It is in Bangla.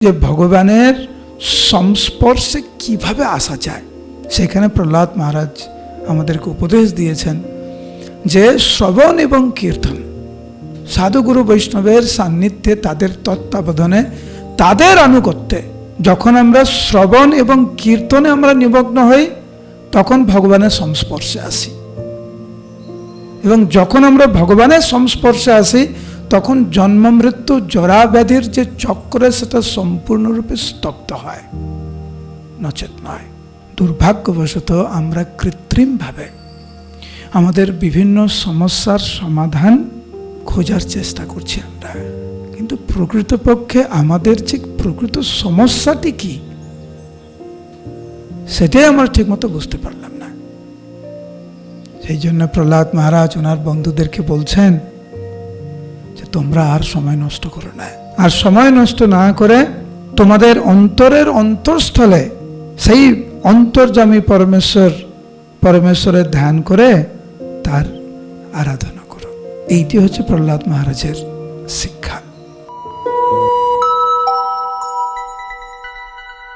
যে ভগবানের সংস্পর্শে কিভাবে আসা যায়, সেখানে প্রহ্লাদ মহারাজ আমাদেরকে উপদেশ দিয়েছেন যে শ্রবণ এবং কীর্তন, সাধুগুরু বৈষ্ণবের সান্নিধ্যে, তাদের তত্ত্বাবধানে, তাদের আনুগত্যে যখন আমরা শ্রবণ এবং কীর্তনে আমরা নিমগ্ন হই, তখন ভগবানের সংস্পর্শে আসি। এবং যখন আমরা ভগবানের সংস্পর্শে আসি, তখন জন্ম মৃত্যু জরা ব্যাধির যে চক্রে, সেটা সম্পূর্ণরূপে স্তব্ধ হয়, নচেত নয়। দুর্ভাগ্যবশত আমরা কৃত্রিমভাবে আমাদের বিভিন্ন সমস্যার সমাধান খোঁজার চেষ্টা করছি আমরা, কিন্তু প্রকৃতপক্ষে আমাদের যে প্রকৃত সমস্যাটি কি, সেটাই আমরা ঠিকমতো বুঝতে পারলাম না। সেই জন্য প্রহ্লাদ মহারাজ ওনার বন্ধুদেরকে বলছেন যে তোমরা আর সময় নষ্ট করো না, আর সময় নষ্ট না করে তোমাদের অন্তরের অন্তঃস্থলে সেই অন্তর্যামী পরমেশ্বরের ধ্যান করে তার আরাধনা করো। এইটি হচ্ছে প্রহ্লাদ মহারাজের শিক্ষা।